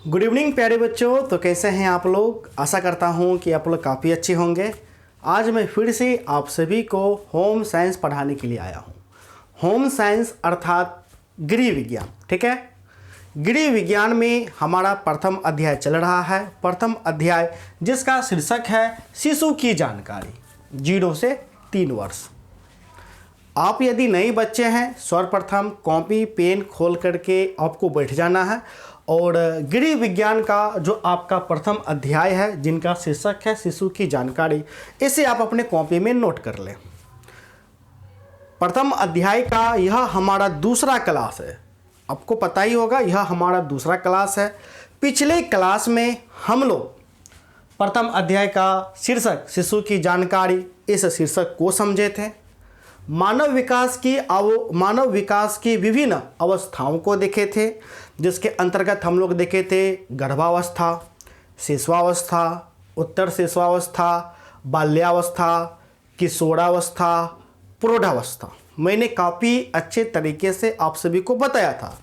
Good evening प्यारे बच्चों। तो कैसे हैं आप लोग? आशा करता हूं कि आप लोग काफ़ी अच्छे होंगे। आज मैं फिर से आप सभी को होम साइंस पढ़ाने के लिए आया हूं। होम साइंस अर्थात गृह विज्ञान, ठीक है। गृह विज्ञान में हमारा प्रथम अध्याय चल रहा है। प्रथम अध्याय जिसका शीर्षक है शिशु की जानकारी, 0 से 3 वर्ष। आप यदि नए बच्चे हैं, सर्वप्रथम कॉपी पेन खोल करके आपको बैठ जाना है और गृह विज्ञान का जो आपका प्रथम अध्याय है जिनका शीर्षक है शिशु की जानकारी, इसे आप अपने कॉपी में नोट कर लें। प्रथम अध्याय का यह हमारा दूसरा क्लास है। आपको पता ही होगा यह हमारा दूसरा क्लास है। पिछले क्लास में हम लोग प्रथम अध्याय का शीर्षक शिशु की जानकारी, इस शीर्षक को समझे थे। मानव विकास की विभिन्न अवस्थाओं को देखे थे, जिसके अंतर्गत हम लोग देखे थे गर्भावस्था, शिशुआवस्था, उत्तर शिशुआवस्था, बाल्यावस्था, किशोरावस्था, प्रौढ़ावस्था। मैंने काफ़ी अच्छे तरीके से आप सभी को बताया था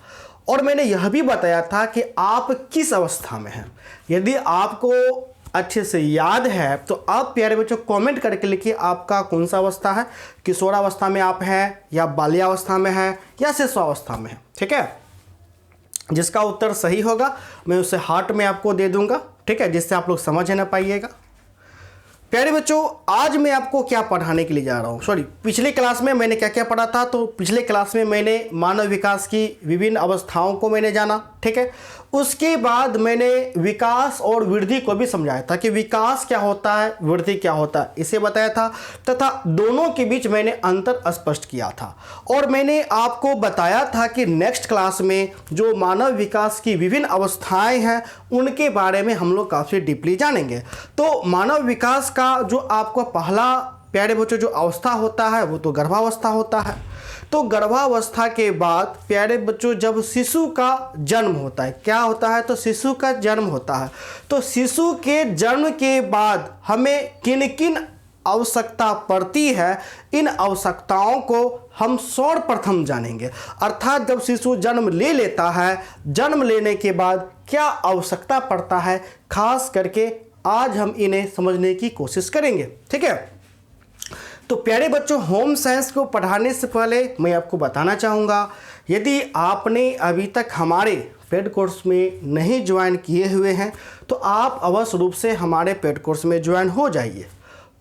और मैंने यह भी बताया था कि आप किस अवस्था में हैं। यदि आपको अच्छे से याद है तो आप प्यारे बच्चों कमेंट करके लिखिए आपका कौन सा अवस्था है, किशोरावस्था में आप हैं या बाल्यावस्था में हैं या शिशुआवस्था में हैं, ठीक है। जिसका उत्तर सही होगा मैं उसे हार्ट में आपको दे दूंगा, ठीक है, जिससे आप लोग समझ ना पाइएगा। प्यारे बच्चों, आज मैं आपको क्या पढ़ाने के लिए जा रहा हूँ। पिछले क्लास में मैंने क्या क्या पढ़ा था। तो पिछले क्लास में मैंने मानव विकास की विभिन्न अवस्थाओं को मैंने जाना, ठीक है। उसके बाद मैंने विकास और वृद्धि को भी समझाया था कि विकास क्या होता है, वृद्धि क्या होता है, इसे बताया था तथा दोनों के बीच मैंने अंतर स्पष्ट किया था। और मैंने आपको बताया था कि नेक्स्ट क्लास में जो मानव विकास की विभिन्न अवस्थाएं हैं उनके बारे में हम लोग काफ़ी डीपली जानेंगे। तो मानव विकास का जो आपको पहला प्यारे बच्चों जो अवस्था होता है वो तो गर्भावस्था होता है। तो गर्भावस्था के बाद प्यारे बच्चों जब शिशु का जन्म होता है, क्या होता है, तो शिशु का जन्म होता है। तो शिशु के जन्म के बाद हमें किन किन आवश्यकता पड़ती है, इन आवश्यकताओं को हम सर्वप्रथम जानेंगे। अर्थात जब शिशु जन्म ले लेता है, जन्म लेने के बाद क्या आवश्यकता पड़ता है, खास करके आज हम इन्हें समझने की कोशिश करेंगे, ठीक है। तो प्यारे बच्चों, होम साइंस को पढ़ाने से पहले मैं आपको बताना चाहूँगा, यदि आपने अभी तक हमारे पेड कोर्स में नहीं ज्वाइन किए हुए हैं तो आप अवश्य रूप से हमारे पेड कोर्स में ज्वाइन हो जाइए।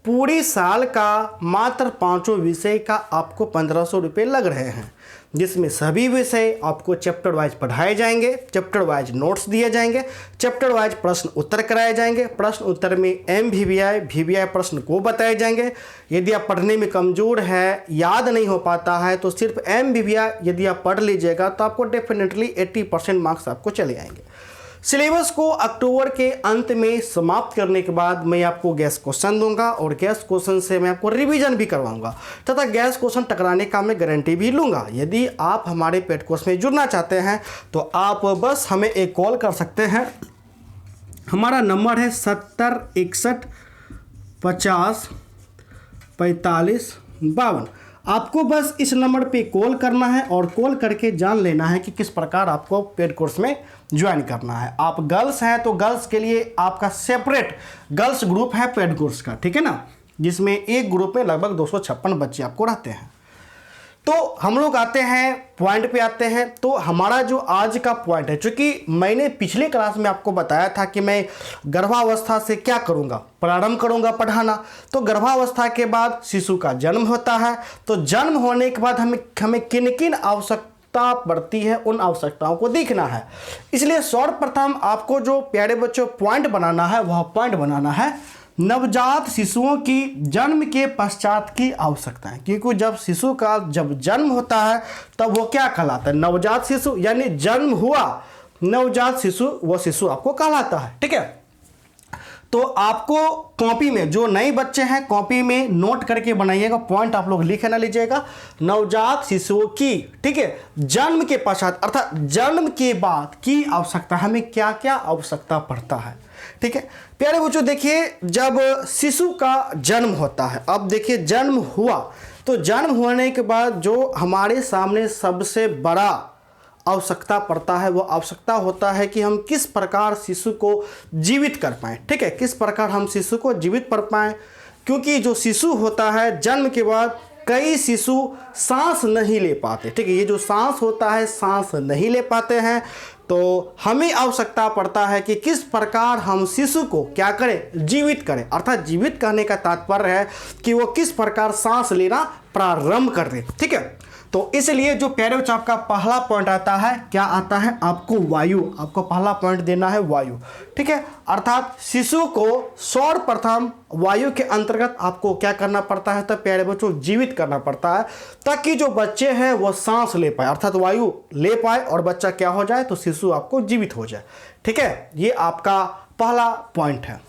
पूरी साल का मात्र 5 विषय का आपको 1500 रुपये लग रहे हैं, जिसमें सभी विषय आपको चैप्टर वाइज पढ़ाए जाएंगे, चैप्टर वाइज नोट्स दिए जाएंगे, चैप्टर वाइज प्रश्न उत्तर कराए जाएंगे। प्रश्न उत्तर में VVI प्रश्न को बताए जाएंगे। यदि आप पढ़ने में कमज़ोर है, याद नहीं हो पाता है, तो सिर्फ VVI यदि आप पढ़ लीजिएगा तो आपको डेफिनेटली 80% मार्क्स आपको चले आएंगे। सिलेबस को अक्टूबर के अंत में समाप्त करने के बाद मैं आपको गैस क्वेश्चन दूंगा और गैस क्वेश्चन से मैं आपको रिवीजन भी करवाऊंगा तथा गैस क्वेश्चन टकराने का मैं गारंटी भी लूंगा। यदि आप हमारे पेड कोर्स में जुड़ना चाहते हैं तो आप बस हमें एक कॉल कर सकते हैं। हमारा नंबर है 70 61 50 45 52। आपको बस इस नंबर पे कॉल करना है और कॉल करके जान लेना है कि किस प्रकार आपको पेड कोर्स में ज्वाइन करना है। आप गर्ल्स हैं तो गर्ल्स के लिए आपका सेपरेट गर्ल्स ग्रुप है पेड कोर्स का, ठीक है ना, जिसमें एक ग्रुप में लगभग 256 बच्चे आपको रहते हैं। तो हम लोग आते हैं पॉइंट पे आते हैं। तो हमारा जो आज का पॉइंट है, चूँकि मैंने पिछले क्लास में आपको बताया था कि मैं गर्भावस्था से क्या करूँगा, प्रारंभ करूँगा पढ़ाना। तो गर्भावस्था के बाद शिशु का जन्म होता है। तो जन्म होने के बाद हमें किन किन आवश्यकता पड़ती है, उन आवश्यकताओं को देखना है। इसलिए सर्वप्रथम आपको जो प्यारे बच्चों पॉइंट बनाना है वह पॉइंट बनाना है नवजात शिशुओं की जन्म के पश्चात की आवश्यकताएं। क्योंकि जब शिशु का जब जन्म होता है तब वो क्या कहलाता है, नवजात शिशु, यानी जन्म हुआ नवजात शिशु, वो शिशु आपको कहलाता है, ठीक है। तो आपको कॉपी में, जो नए बच्चे हैं कॉपी में नोट करके बनाइएगा, पॉइंट आप लोग लिखे ना लीजिएगा। नवजात शिशुओं की, ठीक है, जन्म के पश्चात अर्थात जन्म के बाद की आवश्यकता, हमें क्या क्या आवश्यकता पड़ता है, ठीक है। प्यारे बच्चों देखिए, जब शिशु का जन्म होता है, अब देखिए जन्म हुआ तो जन्म होने के बाद जो हमारे सामने सबसे बड़ा आवश्यकता पड़ता है वो आवश्यकता होता है कि हम किस प्रकार शिशु को जीवित कर पाएँ, ठीक है, किस प्रकार हम शिशु को जीवित कर पाएँ। क्योंकि जो शिशु होता है जन्म के बाद कई शिशु सांस नहीं ले पाते, ठीक है, ये जो सांस होता है सांस नहीं ले पाते हैं, तो हमें आवश्यकता पड़ता है कि किस प्रकार हम शिशु को क्या करें, जीवित करें। अर्थात जीवित करने का तात्पर्य है कि वो किस प्रकार सांस लेना प्रारंभ कर दे, ठीक है। तो इसलिए जो प्यारे बच्चों आपका पहला पॉइंट आता है, क्या आता है, आपको वायु, आपको पहला पॉइंट देना है वायु, ठीक है। अर्थात शिशु को सर्वप्रथम वायु के अंतर्गत आपको क्या करना पड़ता है, तो प्यारे बच्चों जीवित करना पड़ता है, ताकि जो बच्चे हैं वो सांस ले पाए, अर्थात वायु ले पाए और बच्चा क्या हो जाए, तो शिशु आपको जीवित हो जाए, ठीक है। ये आपका पहला पॉइंट है,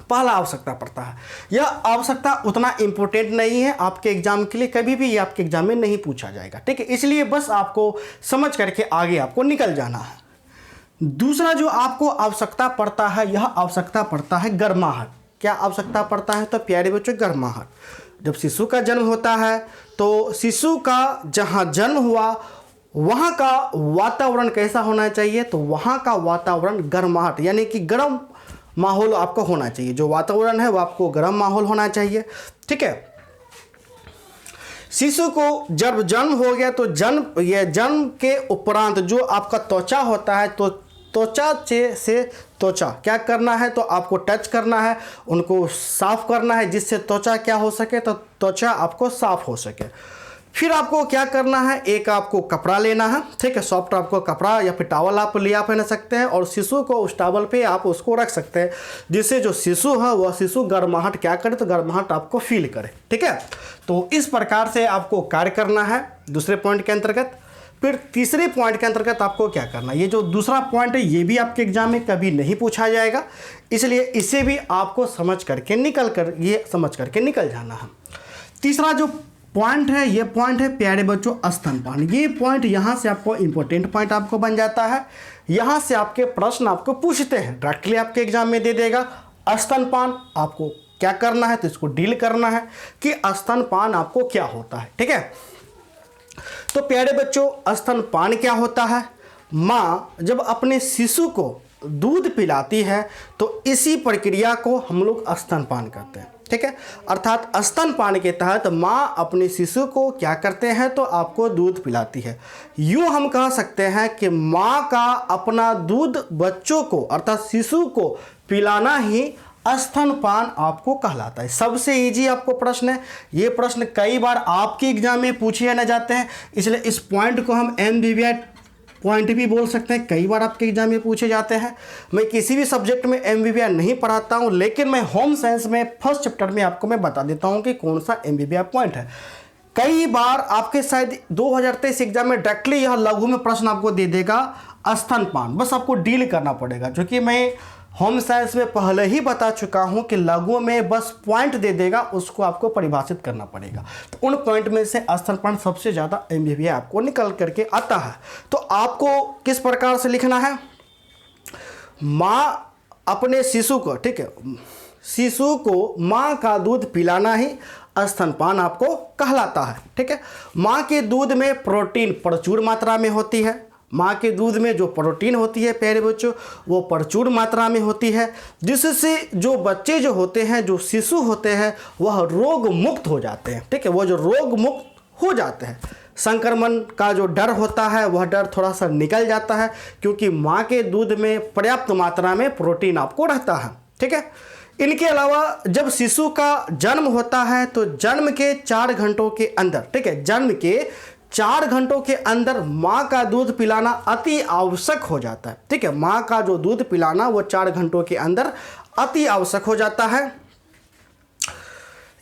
पहला आवश्यकता पड़ता है। यह आवश्यकता उतना इंपॉर्टेंट नहीं है आपके एग्जाम के लिए, कभी भी ये आपके एग्जाम में नहीं पूछा जाएगा, ठीक है, इसलिए बस आपको समझ करके आगे आपको निकल जाना है। दूसरा जो आपको आवश्यकता पड़ता है, यह आवश्यकता पड़ता है गर्माहट। क्या आवश्यकता पड़ता है, तो प्यारे बच्चों गर्माहट। जब शिशु का जन्म होता है तो शिशु का जहाँ जन्म हुआ वहाँ का वातावरण कैसा होना चाहिए, तो वहाँ का वातावरण गर्माहट यानी कि गर्म माहौल आपको होना चाहिए। जो वातावरण है वो आपको गर्म माहौल होना चाहिए, ठीक है। शिशु को जब जन्म हो गया तो जन्म के उपरांत जो आपका त्वचा होता है, तो त्वचा से त्वचा क्या करना है, तो आपको टच करना है, उनको साफ करना है, जिससे त्वचा क्या हो सके, तो त्वचा आपको साफ हो सके। फिर आपको क्या करना है, एक आपको कपड़ा लेना है, ठीक है, सॉफ्ट आपको कपड़ा या फिर टॉवल आप लिया पहन सकते हैं और शिशु को उस टॉवल पे आप उसको रख सकते हैं, जिससे जो शिशु है वह शिशु गर्माहट क्या करे, तो गर्माहट आपको फील करे, ठीक है। तो इस प्रकार से आपको कार्य करना है दूसरे पॉइंट के अंतर्गत। फिर तीसरे पॉइंट के अंतर्गत आपको क्या करना है, ये जो दूसरा पॉइंट है ये भी आपके एग्जाम में कभी नहीं पूछा जाएगा, इसलिए इसे भी आपको समझ करके निकल जाना है। तीसरा जो पॉइंट है, ये पॉइंट है प्यारे बच्चों स्तनपान। ये पॉइंट यहाँ से आपको इंपॉर्टेंट पॉइंट आपको बन जाता है, यहाँ से आपके प्रश्न आपको पूछते हैं, डायरेक्टली आपके एग्जाम में दे देगा। स्तनपान आपको क्या करना है, तो इसको डील करना है कि स्तनपान आपको क्या होता है, ठीक है। तो प्यारे बच्चों स्तनपान क्या होता है, माँ जब अपने शिशु को दूध पिलाती है तो इसी प्रक्रिया को हम लोग स्तनपान करते हैं, ठीक है। अर्थात स्तनपान के तहत माँ अपने शिशु को क्या करते हैं, तो आपको दूध पिलाती है। यूँ हम कह सकते हैं कि माँ का अपना दूध बच्चों को अर्थात शिशु को पिलाना ही स्तनपान आपको कहलाता है। सबसे इजी आपको प्रश्न है, ये प्रश्न कई बार आपके एग्जाम में पूछे न जाते हैं, इसलिए इस पॉइंट को हम MBBI पॉइंट भी बोल सकते हैं, कई बार आपके एग्जाम में पूछे जाते हैं। मैं किसी भी सब्जेक्ट में MBBI नहीं पढ़ाता हूं, लेकिन मैं होम साइंस में फर्स्ट चैप्टर में आपको मैं बता देता हूं कि कौन सा MBBI पॉइंट है। कई बार आपके शायद 2023 एग्जाम में डायरेक्टली यह लघु में प्रश्न आपको दे देगा स्तनपान, बस आपको डील करना पड़ेगा, जो कि मैं होम साइंस में पहले ही बता चुका हूं कि लघु में बस पॉइंट दे देगा, उसको आपको परिभाषित करना पड़ेगा। तो उन पॉइंट में से स्तनपान सबसे ज़्यादा MBBI आपको निकल करके आता है। तो आपको किस प्रकार से लिखना है, माँ अपने शिशु को, ठीक है, शिशु को माँ का दूध पिलाना ही स्तनपान आपको कहलाता है, ठीक है। माँ के दूध में प्रोटीन प्रचुर मात्रा में होती है, माँ के दूध में जो प्रोटीन होती है प्यारे बच्चों वो प्रचुर मात्रा में होती है, जिससे जो बच्चे जो होते हैं, जो शिशु होते हैं, वह रोग मुक्त हो जाते हैं, ठीक है, वो जो रोग मुक्त हो जाते हैं, संक्रमण का जो डर होता है वह डर थोड़ा सा निकल जाता है, क्योंकि माँ के दूध में पर्याप्त मात्रा में प्रोटीन आपको रहता है, ठीक है। इनके अलावा जब शिशु का जन्म होता है तो जन्म के 4 घंटों के अंदर, ठीक है, जन्म के 4 घंटों के अंदर माँ का दूध पिलाना अति आवश्यक हो जाता है, ठीक है। माँ का जो दूध पिलाना वो 4 घंटों के अंदर अति आवश्यक हो जाता है।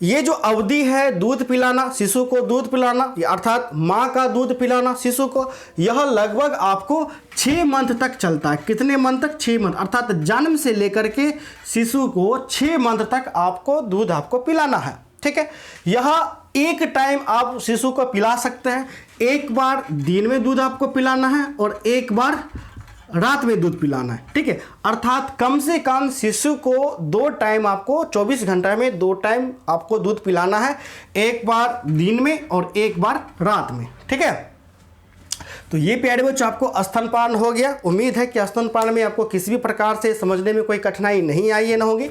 ये जो अवधि है दूध पिलाना, शिशु को दूध पिलाना, अर्थात माँ का दूध पिलाना शिशु को, यह लगभग आपको 6 मंथ तक चलता है। कितने मंथ तक, 6 मंथ, अर्थात जन्म से लेकर के शिशु को 6 मंथ तक आपको दूध आपको पिलाना है, ठीक है। यह एक टाइम आप शिशु को पिला सकते हैं, एक बार दिन में दूध आपको पिलाना है और एक बार रात में दूध पिलाना है, ठीक है। अर्थात कम से कम शिशु को 2 टाइम आपको 24 घंटे में 2 टाइम आपको दूध पिलाना है, एक बार दिन में और एक बार रात में, ठीक है। तो ये प्यारे बच्चों आपको स्तनपान हो गया। उम्मीद है कि स्तनपान में आपको किसी भी प्रकार से समझने में कोई कठिनाई नहीं आई है, ना होगी।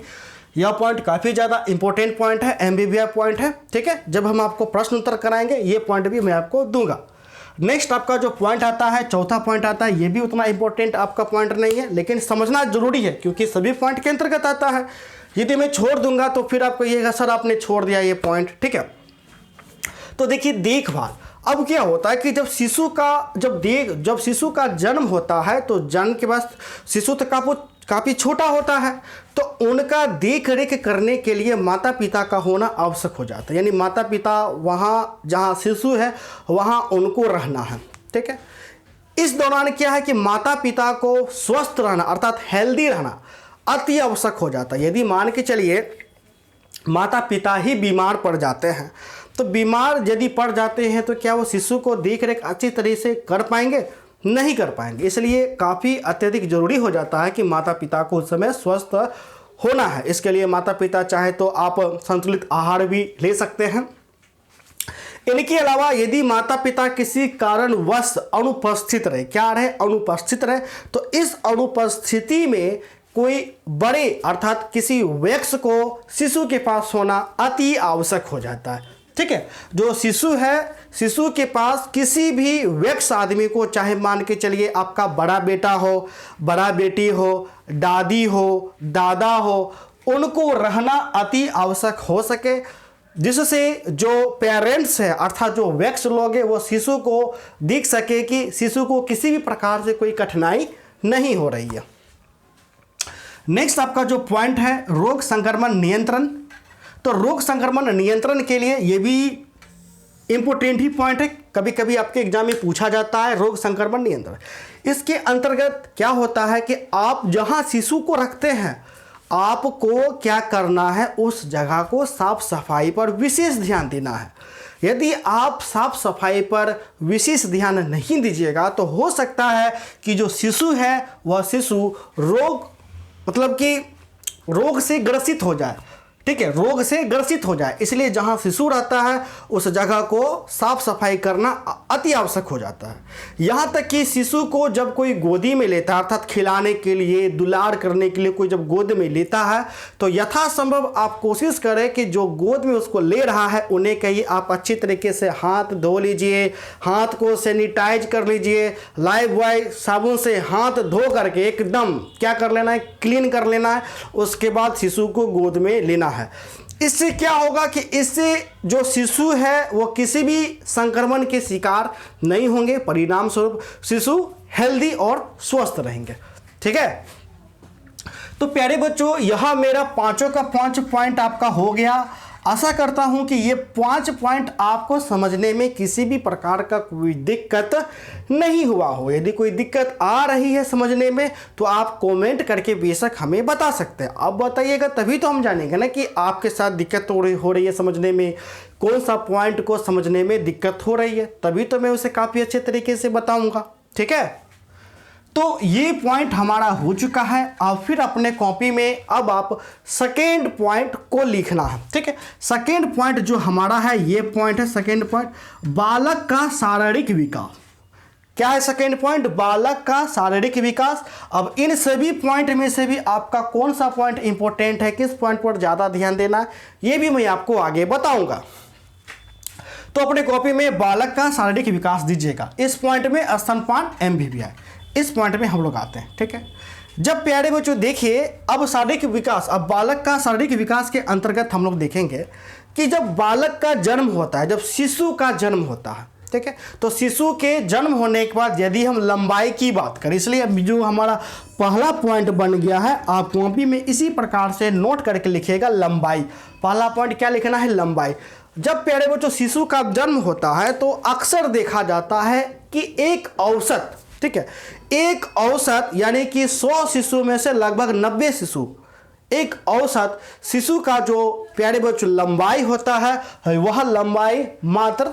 यह पॉइंट काफ़ी ज़्यादा इंपॉर्टेंट पॉइंट है, एमबीबीआई पॉइंट है, ठीक है। जब हम आपको प्रश्न उत्तर कराएंगे ये पॉइंट भी मैं आपको दूंगा। नेक्स्ट आपका जो पॉइंट आता है, चौथा पॉइंट आता है, ये भी उतना इंपॉर्टेंट आपका पॉइंट नहीं है, लेकिन समझना जरूरी है क्योंकि सभी पॉइंट के अंतर्गत आता है। यदि मैं छोड़ दूंगा तो फिर आपको ये सर आपने छोड़ दिया ये पॉइंट, ठीक है। तो देखिए देखभाल, अब क्या होता है कि जब शिशु का जन्म होता है तो जन्म के बाद शिशु तो काफ़ी छोटा होता है, तो उनका देख रेख करने के लिए माता पिता का होना आवश्यक हो जाता है। यानी माता पिता वहाँ जहाँ शिशु है वहाँ उनको रहना है, ठीक है। इस दौरान क्या है कि माता पिता को स्वस्थ रहना अर्थात हेल्दी रहना अति आवश्यक हो जाता है। यदि मान के चलिए माता पिता ही बीमार पड़ जाते हैं, तो बीमार यदि पड़ जाते हैं तो क्या वो शिशु को देख रेख अच्छी तरह से कर पाएंगे? नहीं कर पाएंगे। इसलिए काफ़ी अत्यधिक जरूरी हो जाता है कि माता पिता को उस समय स्वस्थ होना है। इसके लिए माता पिता चाहे तो आप संतुलित आहार भी ले सकते हैं। इनके अलावा यदि माता पिता किसी कारणवश अनुपस्थित रहे, क्या रहे? अनुपस्थित रहे, तो इस अनुपस्थिति में कोई बड़े अर्थात किसी वयस्क को शिशु के पास होना अति आवश्यक हो जाता है, ठीक है। जो शिशु है, शिशु के पास किसी भी वयस्क आदमी को, चाहे मान के चलिए आपका बड़ा बेटा हो, बड़ा बेटी हो, दादी हो, दादा हो, उनको रहना अति आवश्यक हो सके, जिससे जो पेरेंट्स है अर्थात जो वयस्क लोग हैं वो शिशु को देख सके कि शिशु को किसी भी प्रकार से कोई कठिनाई नहीं हो रही है। नेक्स्ट आपका जो पॉइंट है रोग संक्रमण नियंत्रण। तो रोग संक्रमण नियंत्रण के लिए ये भी इंपॉर्टेंट ही पॉइंट है, कभी कभी आपके एग्जाम में पूछा जाता है रोग संक्रमण नियंत्रण। इसके अंतर्गत क्या होता है कि आप जहां शिशु को रखते हैं आपको क्या करना है, उस जगह को साफ सफाई पर विशेष ध्यान देना है। यदि आप साफ सफाई पर विशेष ध्यान नहीं दीजिएगा तो हो सकता है कि जो शिशु है वह शिशु रोग से ग्रसित हो जाए, ठीक है, रोग से ग्रसित हो जाए। इसलिए जहां शिशु रहता है उस जगह को साफ सफाई करना अति आवश्यक हो जाता है। यहां तक कि शिशु को जब कोई गोदी में लेता है अर्थात खिलाने के लिए, दुलार करने के लिए कोई जब गोद में लेता है तो यथासंभव आप कोशिश करें कि जो गोद में उसको ले रहा है उन्हें कहीं आप अच्छी तरीके से हाथ धो लीजिए, हाथ को सैनिटाइज कर लीजिए, लाइफ बॉय साबुन से हाथ धो करके एकदम क्या कर लेना है, क्लीन कर लेना है। उसके बाद शिशु को गोद में लेना है। इससे क्या होगा कि इससे जो शिशु है वो किसी भी संक्रमण के शिकार नहीं होंगे, परिणाम स्वरूप शिशु हेल्दी और स्वस्थ रहेंगे, ठीक है। तो प्यारे बच्चों यह मेरा पांचों का 5 पॉइंट आपका हो गया। आशा करता हूं कि ये 5 पॉइंट आपको समझने में किसी भी प्रकार का कोई दिक्कत नहीं हुआ हो। यदि कोई दिक्कत आ रही है समझने में तो आप कमेंट करके बेशक हमें बता सकते हैं। अब बताइएगा तभी तो हम जानेंगे ना कि आपके साथ दिक्कत हो रही है समझने में, कौन सा पॉइंट को समझने में दिक्कत हो रही है, तभी तो मैं उसे काफ़ी अच्छे तरीके से बताऊँगा, ठीक है। तो ये पॉइंट हमारा हो चुका है। अब फिर अपने कॉपी में अब आप सेकेंड पॉइंट को लिखना है, ठीक है। सेकेंड पॉइंट जो हमारा है ये पॉइंट है सेकेंड पॉइंट, बालक का शारीरिक विकास। क्या है सेकेंड पॉइंट? बालक का शारीरिक विकास। अब इन सभी पॉइंट में से भी आपका कौन सा पॉइंट इंपॉर्टेंट है, किस पॉइंट पर ज़्यादा ध्यान देना है, ये भी मैं आपको आगे बताऊंगा। तो अपने कॉपी में बालक का शारीरिक विकास दीजिएगा। इस पॉइंट में स्तनपान एमबीबीआई, इस पॉइंट में हम लोग आते हैं, ठीक है। जब प्यारे बच्चों देखिए अब शारीरिक विकास, अब बालक का शारीरिक विकास के अंतर्गत हम लोग देखेंगे कि जब बालक का जन्म होता है, जब शिशु का जन्म होता है, ठीक है, तो शिशु के जन्म होने के बाद यदि हम लंबाई की बात करें, इसलिए जो हमारा पहला पॉइंट बन गया है आप कॉपी में इसी प्रकार से नोट करके लिखिएगा लंबाई। पहला पॉइंट क्या लिखना है? लंबाई। जब प्यारे बच्चों शिशु का जन्म होता है तो अक्सर देखा जाता है कि एक औसत, ठीक है, एक औसत यानी कि 100 शिशु में से लगभग 90 शिशु, एक औसत शिशु का जो प्यारे बच्चों लंबाई होता है वह लंबाई मात्र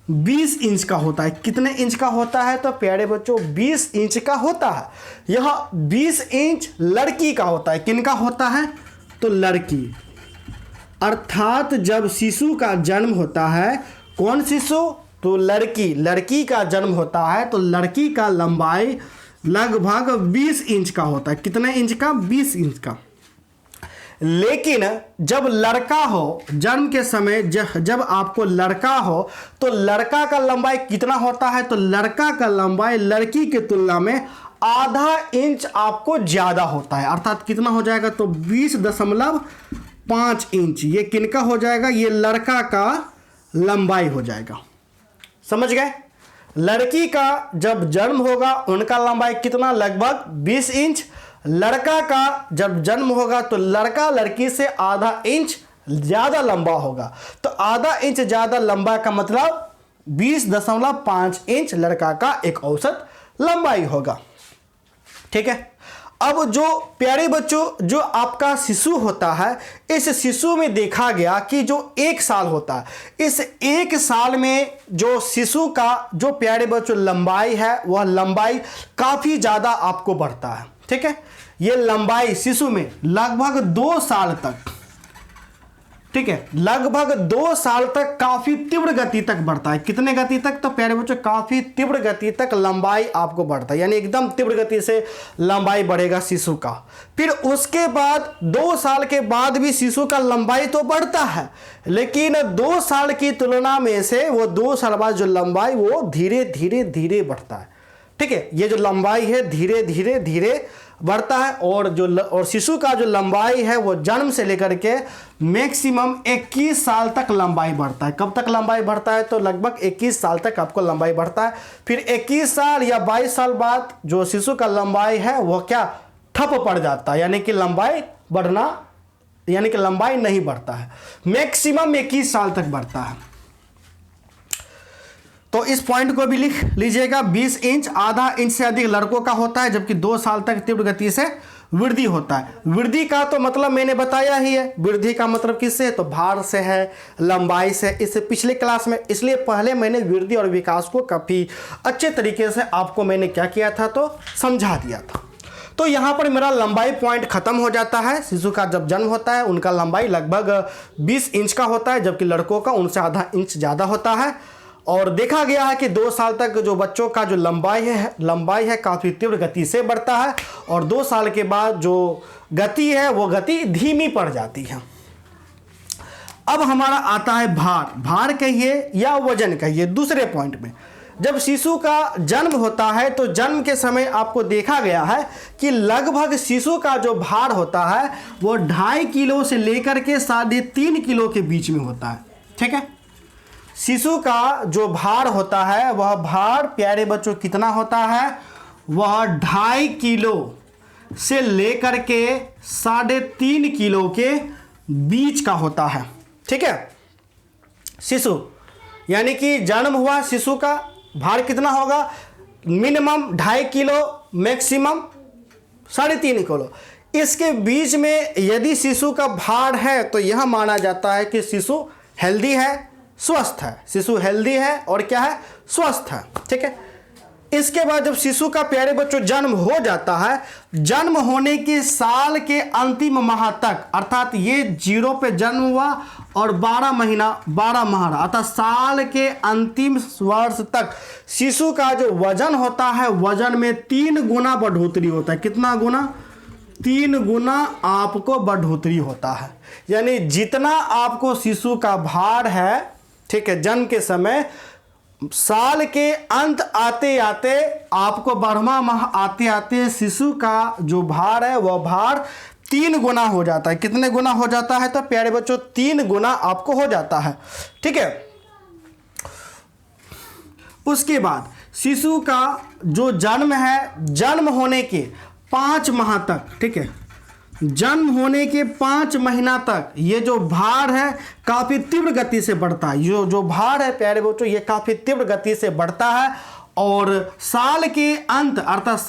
20 इंच का होता है। कितने इंच का होता है? तो प्यारे बच्चों 20 इंच का होता है। यह 20 इंच लड़की का होता है। किनका होता है? तो लड़की। अर्थात जब शिशु का जन्म होता है, कौन शिशु? तो लड़की का जन्म होता है तो लड़की का लंबाई लगभग 20 इंच का होता है। कितने इंच का? 20 इंच का। लेकिन जब लड़का हो, जन्म के समय जब आपको लड़का हो तो लड़का का लंबाई कितना होता है? तो लड़का का लंबाई लड़की की तुलना में आधा इंच आपको ज्यादा होता है। अर्थात कितना हो जाएगा? तो 20.5 इंच। ये किनका हो जाएगा? ये लड़का का लंबाई हो जाएगा। समझ गए? लड़की का जब जन्म होगा उनका लंबाई कितना? लगभग 20 इंच। लड़का का जब जन्म होगा तो लड़का लड़की से आधा इंच ज्यादा लंबा होगा। तो आधा इंच ज्यादा लंबा का मतलब 20.5 इंच लड़का का एक औसत लंबाई होगा। ठीक है। अब जो प्यारे बच्चों, जो आपका शिशु होता है, इस शिशु में देखा गया कि जो 1 साल होता है, इस 1 साल में जो शिशु का जो प्यारे बच्चों लंबाई है वह लंबाई काफी ज्यादा आपको बढ़ता है। ठीक है। ये लंबाई शिशु में लगभग 2 साल तक, ठीक है, लगभग 2 साल तक काफी तीव्र गति तक बढ़ता है। कितने गति तक? तो प्यारे बच्चों काफी तीव्र गति तक लंबाई आपको बढ़ता है, यानी एकदम तीव्र गति से लंबाई बढ़ेगा शिशु का। फिर उसके बाद 2 साल के बाद भी शिशु का लंबाई तो बढ़ता है, लेकिन 2 साल की तुलना में से वो 2 साल बाद जो लंबाई वो धीरे धीरे धीरे बढ़ता है। ठीक है। ये जो लंबाई है धीरे धीरे धीरे बढ़ता है। और शिशु का जो लंबाई है वो जन्म से लेकर के मैक्सिमम 21 साल तक लंबाई बढ़ता है। कब तक लंबाई बढ़ता है? तो लगभग 21 साल तक आपको लंबाई बढ़ता है। फिर 21 साल या 22 साल बाद जो शिशु का लंबाई है वह क्या? ठप पड़ जाता है, यानी कि लंबाई नहीं बढ़ता है। मैक्सिमम 21 साल तक बढ़ता है। तो इस पॉइंट को भी लिख लीजिएगा। 20 इंच आधा इंच से अधिक लड़कों का होता है, जबकि 2 साल तक तीव्र गति से वृद्धि होता है। वृद्धि का तो मतलब मैंने बताया ही है। वृद्धि का मतलब किससे? तो भार से है, लंबाई से। इससे पिछले क्लास में, इसलिए पहले मैंने वृद्धि और विकास को काफी अच्छे तरीके से आपको मैंने क्या किया था? तो समझा दिया था। तो यहां पर मेरा लंबाई पॉइंट खत्म हो जाता है। शिशु का जब जन्म होता है उनका लंबाई लगभग 20 इंच का होता है, जबकि लड़कों का उनसे आधा इंच ज्यादा होता है। और देखा गया है कि 2 साल तक जो बच्चों का जो लंबाई है काफ़ी तीव्र गति से बढ़ता है, और 2 साल के बाद जो गति है वो गति धीमी पड़ जाती है। अब हमारा आता है भार कहिए या वजन कहिए। दूसरे पॉइंट में जब शिशु का जन्म होता है तो जन्म के समय आपको देखा गया है कि लगभग शिशु का जो भार होता है वो 2.5 किलो से लेकर के 3.5 किलो के बीच में होता है। ठीक है। शिशु का जो भार होता है वह भार प्यारे बच्चों कितना होता है? वह 2.5 किलो से लेकर के 3.5 किलो के बीच का होता है। ठीक है। शिशु यानी कि जन्म हुआ शिशु का भार कितना होगा? Minimum 2.5 kilo, maximum 3.5 kilo. इसके बीच में यदि शिशु का भार है तो यह माना जाता है कि शिशु हेल्दी है, स्वस्थ है। शिशु हेल्दी है और क्या है? स्वस्थ है। ठीक है। इसके बाद जब शिशु का प्यारे बच्चों जन्म हो जाता है, जन्म होने के साल के अंतिम माह तक, अर्थात ये 0 पे जन्म हुआ और 12 माह रहा, अर्थात साल के अंतिम वर्ष तक शिशु का जो वजन होता है वजन में 3 गुना बढ़ोतरी होता है। कितना गुना? 3 गुना आपको बढ़ोतरी होता है। यानी जितना आपको शिशु का भार है, ठीक है, जन्म के समय, साल के अंत आते आते आपको 12वां माह आते आते शिशु का जो भार है वह भार 3 गुना हो जाता है। कितने गुना हो जाता है? तो प्यारे बच्चों 3 गुना आपको हो जाता है। ठीक है। उसके बाद शिशु का जो जन्म है, जन्म होने के 5 माह तक, ठीक है, जन्म होने के 5 महीना तक ये जो भार है काफ़ी तीव्र गति से बढ़ता है। जो भार है प्यारे बच्चों ये काफ़ी तीव्र गति से बढ़ता है, और साल के अंत, अर्थात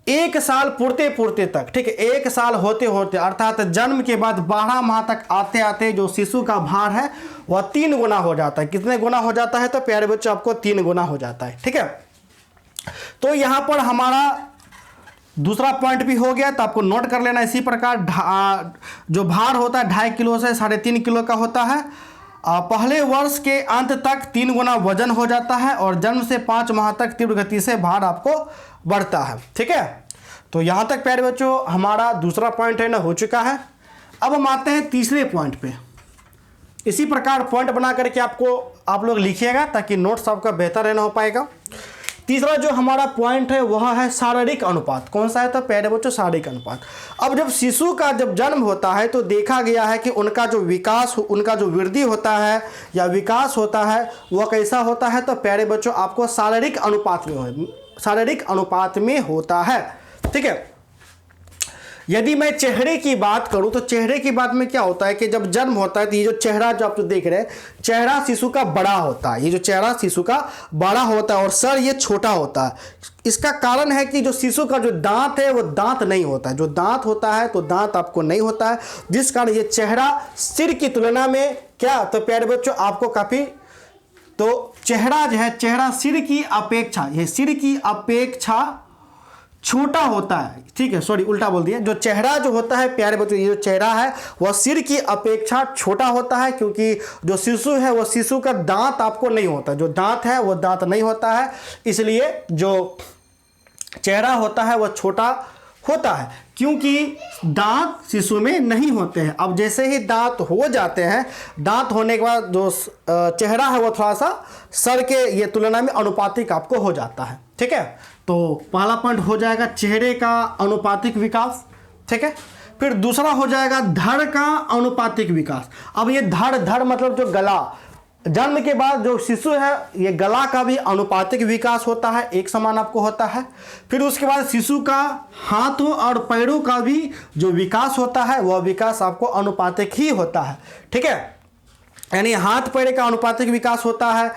1 साल पुरते तक, ठीक है, 1 साल होते होते, अर्थात जन्म के बाद 12 माह तक आते आते जो शिशु का भार है वह 3 गुना हो जाता है। कितने गुना हो जाता है? तो प्यारे बच्चों आपको 3 गुना हो जाता है। ठीक है। तो यहां पर हमारा दूसरा पॉइंट भी हो गया, तो आपको नोट कर लेना। इसी प्रकार जो भार होता है 2.5 किलो से 3.5 किलो का होता है। पहले वर्ष के अंत तक 3 गुना वजन हो जाता है और जन्म से 5 माह तक तीव्र गति से भार आपको बढ़ता है। ठीक है, तो यहाँ तक प्यारे बच्चों हमारा दूसरा पॉइंट है ना हो चुका है। अब हम आते हैं तीसरे पॉइंट पे। इसी प्रकार पॉइंट बना करके आप लोग लिखिएगा ताकि नोट्स आपका बेहतर रहना हो पाएगा। तीसरा जो हमारा पॉइंट है वह है शारीरिक अनुपात। कौन सा है? तो प्यारे बच्चों शारीरिक अनुपात। अब जब शिशु का जब जन्म होता है तो देखा गया है कि उनका जो विकास, उनका जो वृद्धि होता है या विकास होता है वह कैसा होता है? तो प्यारे बच्चों आपको शारीरिक अनुपात में होता है। ठीक है, यदि मैं चेहरे की बात करूं तो चेहरे की बात में क्या होता है कि जब जन्म होता है तो ये जो चेहरा जो आप देख रहे हैं, चेहरा शिशु का बड़ा होता है। ये जो चेहरा शिशु का बड़ा होता है और सर ये छोटा होता है। इसका कारण है कि जो शिशु का जो दांत है वो दांत नहीं होता है। जो दांत होता है तो दांत आपको नहीं होता है, जिस कारण ये चेहरा सिर की तुलना में क्या, तो प्यारे बच्चों आपको काफी, तो चेहरा जो है, चेहरा सिर की अपेक्षा, ये सिर की अपेक्षा छोटा होता है। ठीक है, सॉरी उल्टा बोल दिया। जो चेहरा जो होता है प्यारे बच्चों, ये जो चेहरा है वह सिर की अपेक्षा छोटा होता है, क्योंकि जो शिशु है वह शिशु का दांत आपको नहीं होता। जो दांत है वह दांत नहीं होता है, इसलिए जो चेहरा होता है वह छोटा होता है, क्योंकि दांत शिशु में नहीं होते हैं। अब जैसे ही दांत हो जाते हैं, दांत होने के बाद जो चेहरा है वो थोड़ा सा सर के ये तुलना में अनुपातिक आपको हो जाता है। ठीक है, तो पहला पॉइंट हो जाएगा चेहरे का अनुपातिक विकास। ठीक है, फिर दूसरा हो जाएगा धड़ का अनुपातिक विकास। अब ये धड़ मतलब जो गला, जन्म के बाद जो शिशु है ये गला का भी अनुपातिक विकास होता है, एक समान आपको होता है। फिर उसके बाद शिशु का हाथों और पैरों का भी जो विकास होता है वह विकास आपको अनुपातिक ही होता है। ठीक है, यानी हाथ पैर का अनुपातिक विकास होता है,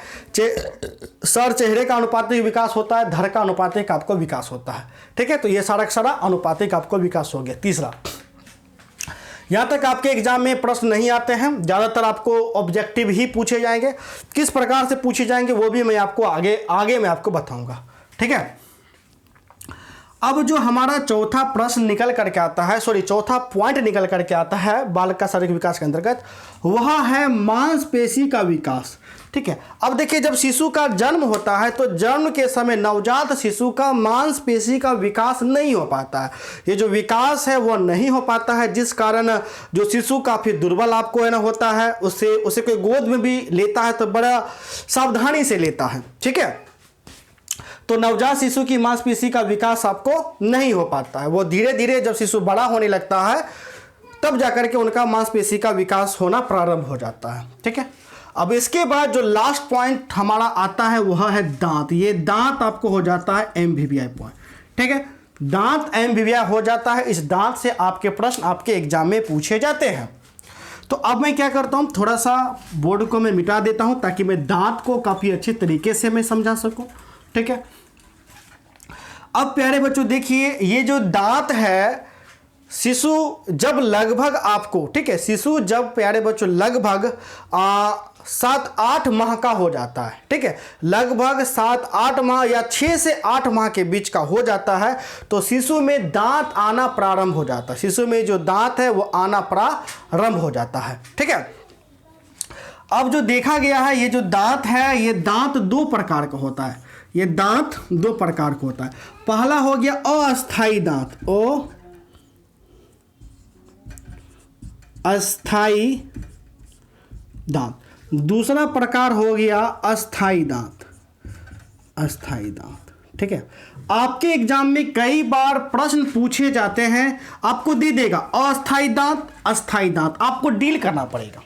सर चेहरे का अनुपातिक विकास होता है, धड़ का अनुपातिक आपको विकास होता है। ठीक है, तो ये सारा अनुपातिक आपको विकास हो गया। तीसरा, यहाँ तक आपके एग्जाम में प्रश्न नहीं आते हैं, ज़्यादातर आपको ऑब्जेक्टिव ही पूछे जाएंगे। किस प्रकार से पूछे जाएंगे वो भी मैं आपको आगे मैं आपको बताऊंगा। ठीक है, अब जो हमारा चौथा प्रश्न निकल करके आता है, चौथा पॉइंट निकल करके आता है बालक का शारीरिक विकास के अंतर्गत, वह है मांसपेशी का विकास। ठीक है, अब देखिए जब शिशु का जन्म होता है तो जन्म के समय नवजात शिशु का मांसपेशी का विकास नहीं हो पाता है। ये जो विकास है वो नहीं हो पाता है, जिस कारण जो शिशु काफ़ी दुर्बल आपको है ना होता है। उसे कोई गोद में भी लेता है तो बड़ा सावधानी से लेता है। ठीक है, तो नवजात शिशु की मांसपेशी का विकास आपको नहीं हो पाता है। वो धीरे धीरे जब शिशु बड़ा होने लगता है तब जाकर के उनका मांसपेशी का विकास होना प्रारंभ हो जाता है। ठीक है, अब इसके बाद जो लास्ट पॉइंट हमारा आता है वह है दांत। ये दांत आपको हो जाता है एमवीवीआई पॉइंट। ठीक है, दांत एमवीवीआई हो जाता है। इस दांत से आपके प्रश्न आपके एग्जाम में पूछे जाते हैं। तो अब मैं क्या करता हूँ, थोड़ा सा बोर्ड को मैं मिटा देता हूँ ताकि मैं दांत को काफ़ी अच्छे तरीके से मैं समझा सकूँ। ठीक है, अब प्यारे बच्चों देखिए, ये जो दांत है, शिशु जब लगभग आपको, ठीक है, शिशु जब प्यारे बच्चों लगभग 7-8 माह का हो जाता है। ठीक है, लगभग 7-8 माह या 6 से 8 माह के बीच का हो जाता है तो शिशु में दांत आना प्रारंभ हो जाता है। शिशु में जो दांत है वो आना प्रारंभ हो जाता है। ठीक है, अब जो देखा गया है ये जो दांत है, ये दांत 2 प्रकार का होता है। ये दांत 2 प्रकार का होता है। पहला हो गया अस्थाई दांत, अस्थाई दांत। दूसरा प्रकार हो गया अस्थाई दांत, अस्थाई दांत। ठीक है, आपके एग्जाम में कई बार प्रश्न पूछे जाते हैं, आपको दे देगा अस्थाई दांत, अस्थाई दांत, आपको डील करना पड़ेगा।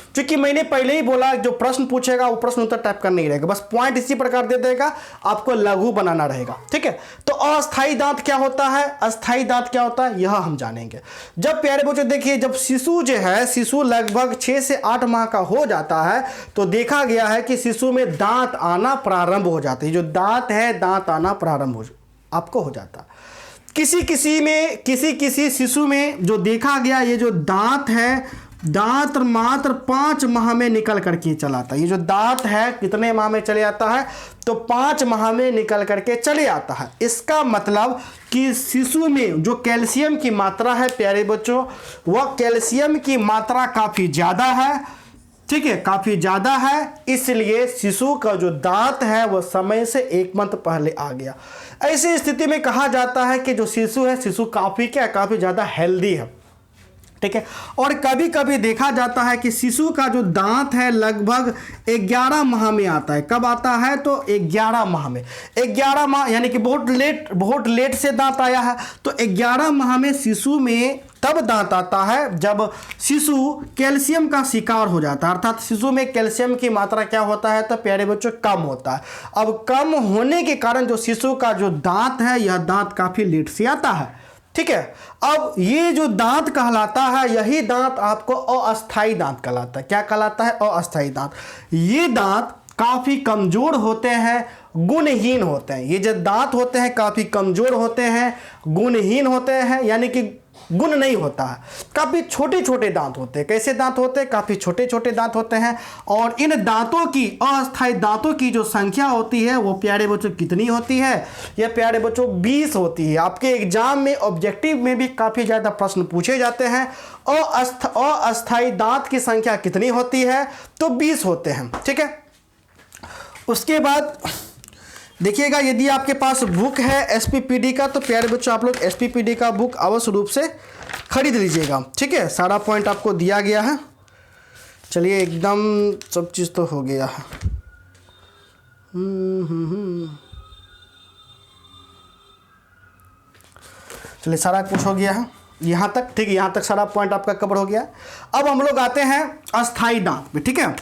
क्योंकि मैंने पहले ही बोला जो प्रश्न पूछेगा वो प्रश्न उत्तर टाइप करना ही रहेगा, बस पॉइंट इसी प्रकार दे देगा, आपको लघु बनाना रहेगा। ठीक है, तो अस्थाई दांत क्या होता है, अस्थाई दांत क्या होता है, यह हम जानेंगे। जब प्यारे बच्चों देखिए, जब शिशु जो है, शिशु लगभग 6 से 8 माह का हो जाता है तो देखा गया है कि शिशु में दांत आना प्रारंभ हो जाते हैं। जो दांत है, दांत आना प्रारंभ आपको हो जाता है। किसी शिशु में जो देखा गया, ये जो दांत है, दांत मात्र 5 माह में निकल करके चला आता है। ये जो दांत है कितने माह में चले आता है, तो 5 माह में निकल करके चले आता है। इसका मतलब कि शिशु में जो कैल्शियम की मात्रा है प्यारे बच्चों, वह कैल्शियम की मात्रा काफ़ी ज़्यादा है। ठीक है, काफी ज्यादा है, इसलिए शिशु का जो दांत है वो समय से 1 मंथ पहले आ गया। ऐसी स्थिति में कहा जाता है कि जो शिशु है, शिशु काफी क्या, काफी ज्यादा हेल्दी है। ठीक है, और कभी कभी देखा जाता है कि शिशु का जो दांत है लगभग 11 माह में आता है। कब आता है? तो 11 माह में। 11 माह यानी कि बहुत लेट से दांत आया है। तो 11 माह में शिशु में तब दांत आता है जब शिशु कैल्शियम का शिकार हो जाता है, अर्थात शिशु में कैल्शियम की मात्रा क्या होता है? तो प्यारे बच्चों कम होता है। अब कम होने के कारण जो शिशु का जो दांत है, यह दांत काफी लेट से आता है। ठीक है, अब ये जो दांत कहलाता है, यही दांत आपको अस्थाई दांत कहलाता है। क्या कहलाता है? अस्थाई दांत। ये दांत काफी कमजोर होते हैं, गुणहीन होते हैं। ये जो दांत होते हैं काफी कमजोर होते हैं, गुणहीन होते हैं, यानी कि गुण नहीं होता है। काफी छोटे छोटे दांत होते हैं। कैसे दांत होते हैं? काफी छोटे छोटे दांत होते हैं। और इन दांतों की, अस्थायी दांतों की जो संख्या होती है वो प्यारे बच्चों कितनी होती है? यह प्यारे बच्चों 20 होती है। आपके एग्जाम में ऑब्जेक्टिव में भी काफी ज्यादा प्रश्न पूछे जाते हैं। अस्थायी दांत की संख्या कितनी होती है? तो 20 होते हैं। ठीक है, उसके बाद देखिएगा, यदि आपके पास बुक है एसपीपीडी का, तो प्यारे बच्चों आप लोग एसपीपीडी का बुक अवश्य रूप से खरीद लीजिएगा। ठीक है, सारा पॉइंट आपको दिया गया है। चलिए, एकदम सब चीज़ तो हो गया है। चलिए, सारा कुछ हो गया है यहाँ तक। ठीक है, यहाँ तक सारा पॉइंट आपका कवर हो गया। अब हम लोग आते हैं अस्थाई दांत पे। ठीक है,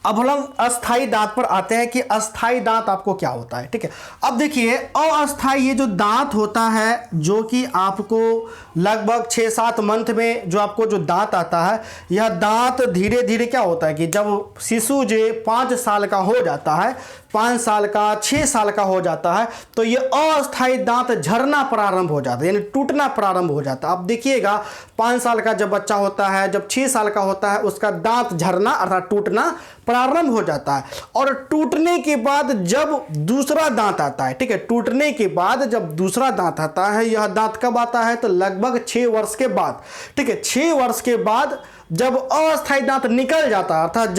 अब हम लोग अस्थाई दांत पर आते हैं कि अस्थाई दांत आपको क्या होता है। ठीक है, अब देखिए, अस्थाई ये जो दांत होता है, जो कि आपको लगभग 6-7 मंथ में जो आपको जो दांत आता है, यह दांत धीरे धीरे क्या होता है कि जब शिशु जो 5 साल का हो जाता है, 5 साल का, 6 साल का हो जाता है, तो ये अस्थाई दांत झरना प्रारंभ हो जाता है, यानी टूटना प्रारंभ हो जाता है। अब देखिएगा, 5 साल का जब बच्चा होता है, जब 6 साल का होता है, उसका दांत झरना अर्थात टूटना प्रारंभ हो जाता है। और टूटने के बाद जब दूसरा दांत आता है, ठीक है, टूटने के बाद जब दूसरा दांत आता है, यह दांत कब आता है? तो लगभग 6 वर्ष के बाद। ठीक है, 6 वर्ष के बाद जब अस्थायी दांत निकल जाता है, अर्थात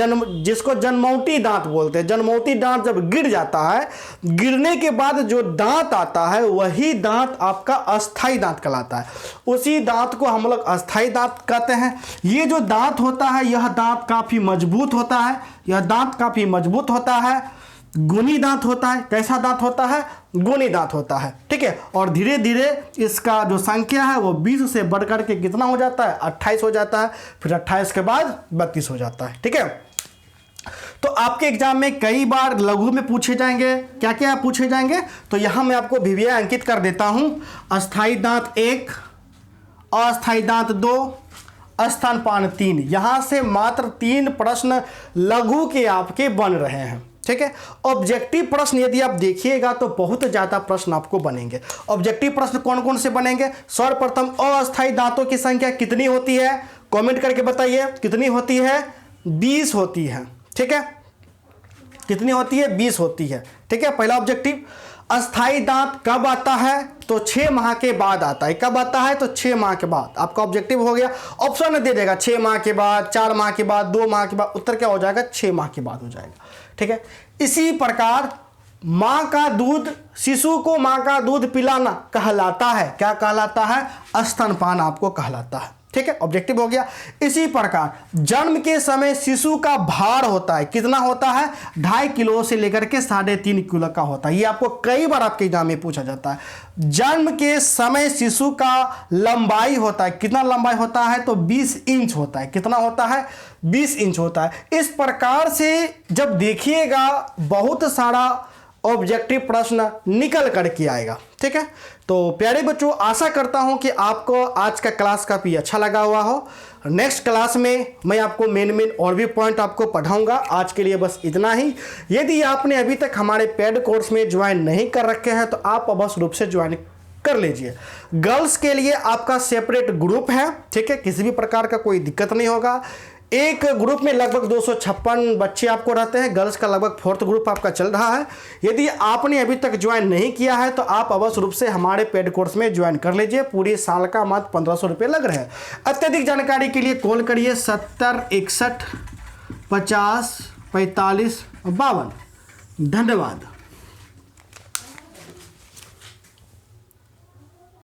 जिसको जन्मौटी दांत बोलते हैं, जन्मौटी दांत जब गिर जाता है, गिरने के बाद जो दांत आता है वही दांत आपका अस्थायी दांत कहलाता है। उसी दांत को हम लोग अस्थायी दांत कहते हैं। ये जो दांत होता है, यह दांत काफी मजबूत होता है। यह दांत काफी मजबूत होता है, गुणी दांत होता है। कैसा दांत होता है? गुणी दांत होता है। ठीक है, और धीरे धीरे इसका जो संख्या है वो 20 से बढ़कर के कितना हो जाता है? 28 हो जाता है। फिर 28 के बाद 32 हो जाता है। ठीक है, तो आपके एग्जाम में कई बार लघु में पूछे जाएंगे। क्या क्या पूछे जाएंगे? तो यहां मैं आपको भिविया अंकित कर देता हूं। अस्थायी दांत 1, अस्थायी दांत 2, स्तनपान 3। यहां से मात्र 3 प्रश्न लघु के आपके बन रहे हैं। ठीक है, ऑब्जेक्टिव प्रश्न यदि आप देखिएगा तो बहुत ज्यादा प्रश्न आपको बनेंगे। ऑब्जेक्टिव प्रश्न कौन कौन से बनेंगे? सर्वप्रथम, अस्थायी दांतों की संख्या कितनी होती है? कमेंट करके बताइए कितनी होती है? 20 होती है। ठीक है, कितनी होती है? 20 होती है। ठीक है, पहला ऑब्जेक्टिव। अस्थायी दांत कब आता है? तो 6 माह के बाद आता है। कब आता है? तो 6 माह के बाद। आपका ऑब्जेक्टिव हो गया। ऑप्शन दे देगा 6 माह के बाद, 4 माह के बाद, 2 माह के बाद। उत्तर क्या हो जाएगा? 6 माह के बाद हो जाएगा। ठीक है, इसी प्रकार मां का दूध, शिशु को मां का दूध पिलाना कहलाता है। क्या कहलाता है? स्तनपान आपको कहलाता है। ठीक है, ऑब्जेक्टिव हो गया। इसी प्रकार जन्म के समय शिशु का भार होता है, कितना होता है? 2.5 किलो से लेकर के 3.5 किलो का होता है। ये आपको कई बार आपके एग्जाम में पूछा जाता है। जन्म के समय शिशु का लंबाई होता है, कितना लंबाई होता है? तो 20 इंच होता है। कितना होता है? 20 इंच होता है। इस प्रकार से जब देखिएगा बहुत सारा ऑब्जेक्टिव प्रश्न निकल करके आएगा। ठीक है, तो प्यारे बच्चों, आशा करता हूं कि आपको आज का क्लास काफ़ी अच्छा लगा हुआ हो। नेक्स्ट क्लास में मैं आपको मेन और भी पॉइंट आपको पढ़ाऊंगा। आज के लिए बस इतना ही। यदि आपने अभी तक हमारे पेड कोर्स में ज्वाइन नहीं कर रखे हैं तो आप अवश्य रूप से ज्वाइन कर लीजिए। गर्ल्स के लिए आपका सेपरेट ग्रुप है। ठीक है, किसी भी प्रकार का कोई दिक्कत नहीं होगा। एक ग्रुप में लगभग 256 बच्चे आपको रहते हैं, गर्ल्स का लगभग 4th ग्रुप आपका चल रहा है। यदि आपने अभी तक ज्वाइन नहीं किया है तो आप अवश्य रूप से हमारे पेड कोर्स में ज्वाइन कर लीजिए। पूरे साल का मात्र 1500 रुपये लग रहे हैं। अत्यधिक जानकारी के लिए कॉल करिए 70 61 50 45 52। धन्यवाद।